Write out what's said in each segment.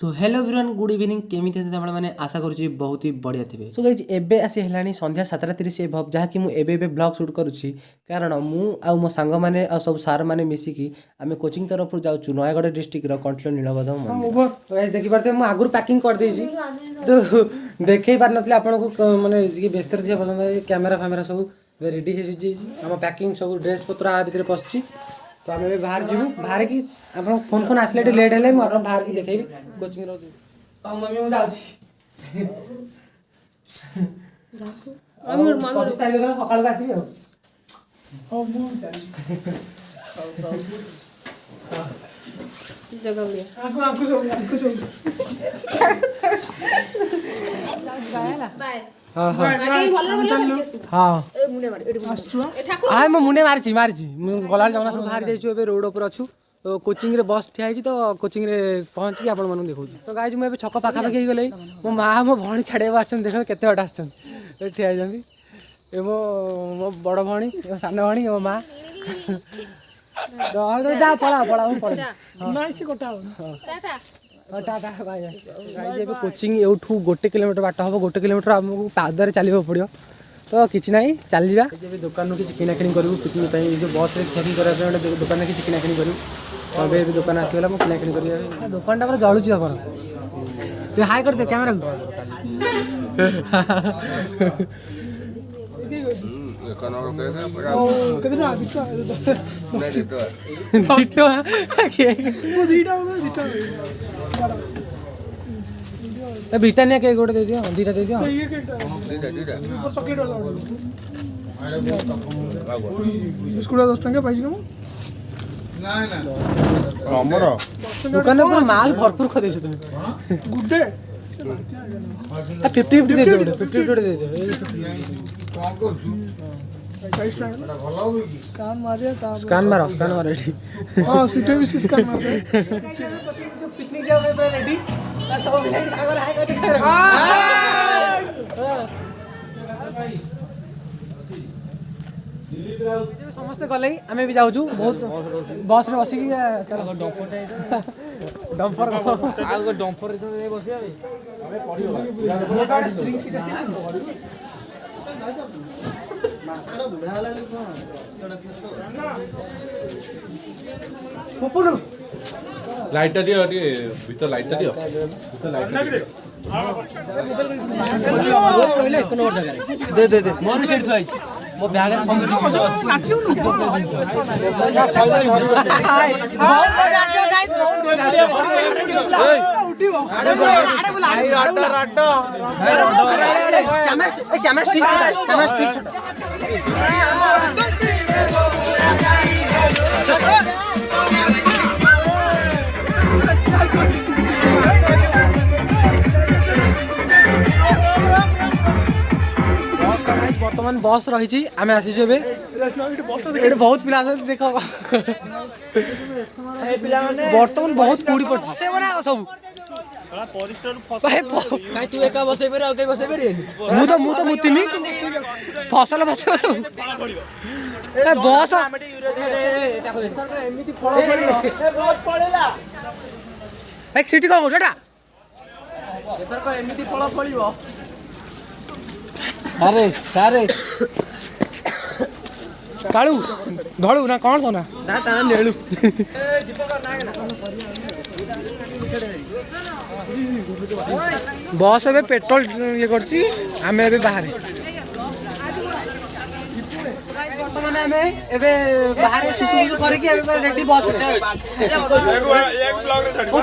सो hello everyone good evening केमी थे मैंने आशा करुँची बहुत ही बढ़िया थे। सो गाइज एबे आसी है संध्या 7:30 एभव जहाँकि मुझे ब्लॉग शूट करुँची कारण मु आ मो सांग मैंने आ सब सार मैंने मिसिकी आम कोचिंग तरफ जाऊँ नयागढ़ डिस्ट्रिक्ट कंठल नीलबध मंदिर। तो गाइज देखी पारे मुझे आगुरी पैकिंग कर देछि तो देखे पार नथले आपको माने व्यस्त रही पर्यटन कैमेरा फैमेरा सब रेडी हो पैकिंग सब ड्रेस पत्र आ भितर पशि तो आम बाहर जीवु बाहर की आप फोन फोन आसले लेट है मुझे बाहर की देखेबी कोचिंग मम्मी मुझे सकाल आसबी हाँ मुंडे मारी गला जगन्नाथ बाहर जाइए रोड पर अच्छु तो कोचिंग रे बस ठिया तो कोचिंग रे पहुँच के आपण मन देखा तो गाइज मुझे छक पाखापाखि गई मो माँ मो भौणी छाड़े आस देख केते बट आस ठिया मो मो बड़ भौणी मो सान भौणी मो माँ जा पड़ा पड़ा कोचिंग एठू 1 किलोमीटर बाट हम 1 किलोमीटर आमको पादरे चलने पड़ो तो किसी ना चलजा दुकान किसी किणाकिणी करूँ पिकनिक जो बस रे खेरी करने दुकान में किसी किणाकिणी करूँ तो दुकान आसगला मुझे किणाकिणी कर दुकान टा जलुची अपन तू हाय कर दे कैमरा ब्रिटानिया केक गोटे दे दियो दीटा दे दियो बिस्कुट 10 टंका पाइछ कम हमर दुकान में पूरा माल भरपूर खा देछ तुम गुडे 50 दे दे 50 दे दे कौन करछु 28 टंका भलो स्कैन मारो रेडी हां सीटे भी स्कैन मार जो पिकनिक जावे पे रेडी सब मिलाई सागर हाय कर समस्ते गले आम भी जाऊँ बहुत बस रे बसिक डंपर डंपर लाइट दियो भीतर लाइट दियो दे दे दे मोर सेट थई मो बैग रे सब जिंस अछि बहुत बड़ा आछो गाइस बहुत बड़ा उठिबो आडे बोला राडो कैमरा स्टिक बर्तमान बस रही आम आसी बहुत पिला देख बर्तमान बहुत कूड़ी पड़े सब तू एक बसई पारे बसई पारे मुझे मुतिमी फसल बस सब बस सीटी कौन कौटा एमती फल फल अरे सारे कालू धड़ू ना कौन तो ना नेलू बस ए पेट्रोल ये करछि आमे ए बाहर बर्तमान आमे एबे बाहर सुसु करके एबे रेडी बस एक ब्लॉग रे छाड़ी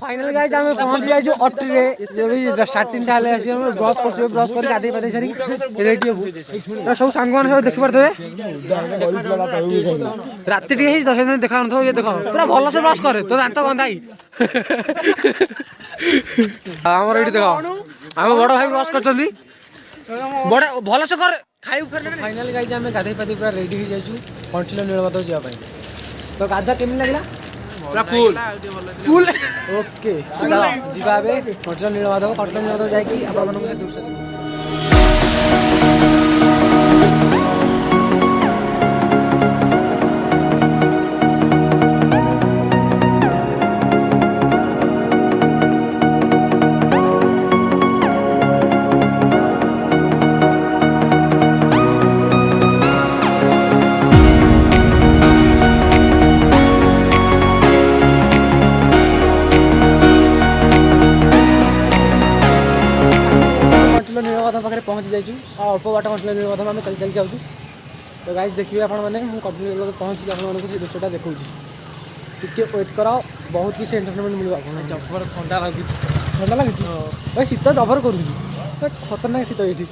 फाइनल गाइस आम पहुंच जाइछु अट्टी रे साढ़े 3टा हेले आसी हम ब्रश करछु ब्रश कर गाधे पाधे सारी रेडी होबु तो सब सांग मान हो देखि परथबे राति टी 10 दिन देखा न ये देखो पूरा भलो से ब्रश करे तो दांत बंधाई हमर एठी देखो हम बड़ भाई ब्रश करछंदी बड़ भलो से कर खाइ फेर फाइनल गाइस आम गाधे पाधे पूरा रेडी हो जाइछु कंटिलो नीलमाधव जिया भाई तो गाधा केमिन लागला पूरा फुल ओके चलो जिबा बे कंटिलो नीलमाधव जाई कि आपण मन दूर से पाखे पहुँची जाइए अल्प बाट कंटिन्यू नीलमाधव आम चल चल जाऊँ तो गाइस देखिए आपण मैंने कंटिन्यू पहुँची आपको से दृश्यटा देखा टे वेट कर बहुत किसी एंटरटेनमेंट मिल जबर ठंडा लगे भाई शीत जबर कर खतरनाक शीत ये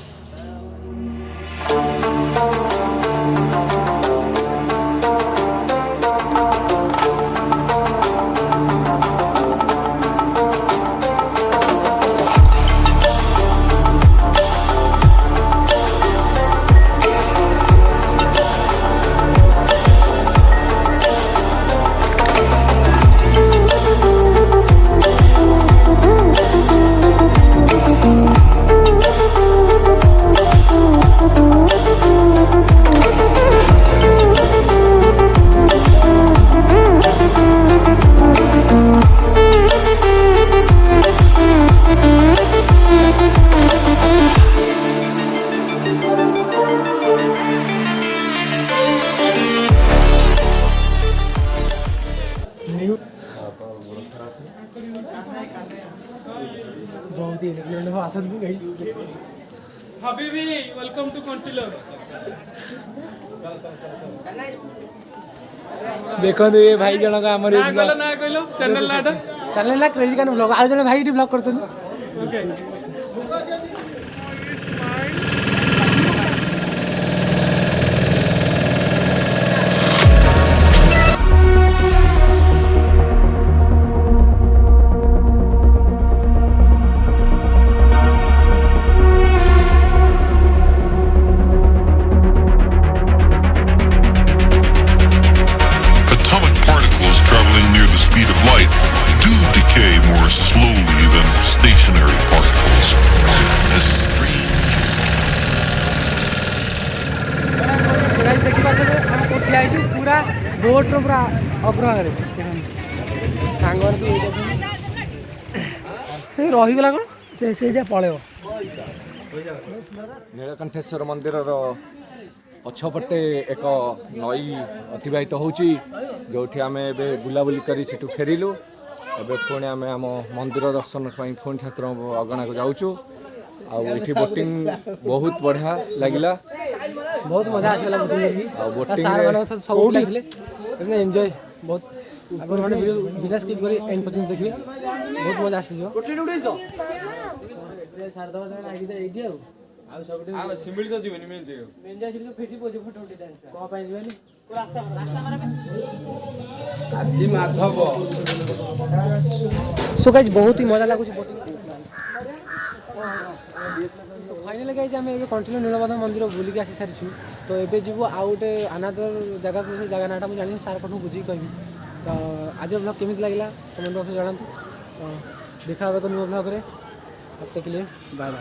बहुत ही Habibi, welcome to Contillo. देखो ये भाई जनक हमर ना कहलो चैनल नाटा चैनल ना क्रेजी कान ब्लॉग आ जने भाई ब्लॉग करतन okay slowly than stationary particles. This पूरा बोट पूरा अग्रभाग रहीगला कौन से पलैब नीलकंठेश्वर मंदिर पछपटे एक नई अतिवाहित होची जोठी आमे एबे बुलाबुली करी सेठू फेरिलु एबे पुणी आमे आम मंदिर दर्शन पई पुणी ठाकुर अगणा को जाउछु आ एठी बोटिंग बहुत बढ़िया लागिला बहुत मजा आसला बोटिंग करके सार मानक साथ सब लागले एकदम एन्जॉय बहुत अपन माने वीडियो बिना स्किप करी एंड पर्यंत देखिए बहुत मजा आसी जो कोठी उठै जो सार दबा दबा लागी जा एडी आ सबटे आ सिमिल तो जीवनी मेन जा छिल फेटी पोज फोटो उठै दान को पाई जीवनी रास्ता मारा आजी माधव सो गाइस बहुत ही मजा लागु बोटिंग फाइनली गाइस आम ए कंटिन्यू नीलमाधव मंदिर बुलिक आसी सारी तो ये जीव आउ गोटे अनादर जगह को जगह नाटा मुझे जानी सार पाठ बुझी कहि तो आज ब्लॉग केमी लगे कमेंट बॉक्स में जनातु तो देखा तो न्यू ब्लॉग तब तक के लिए बाय बाय।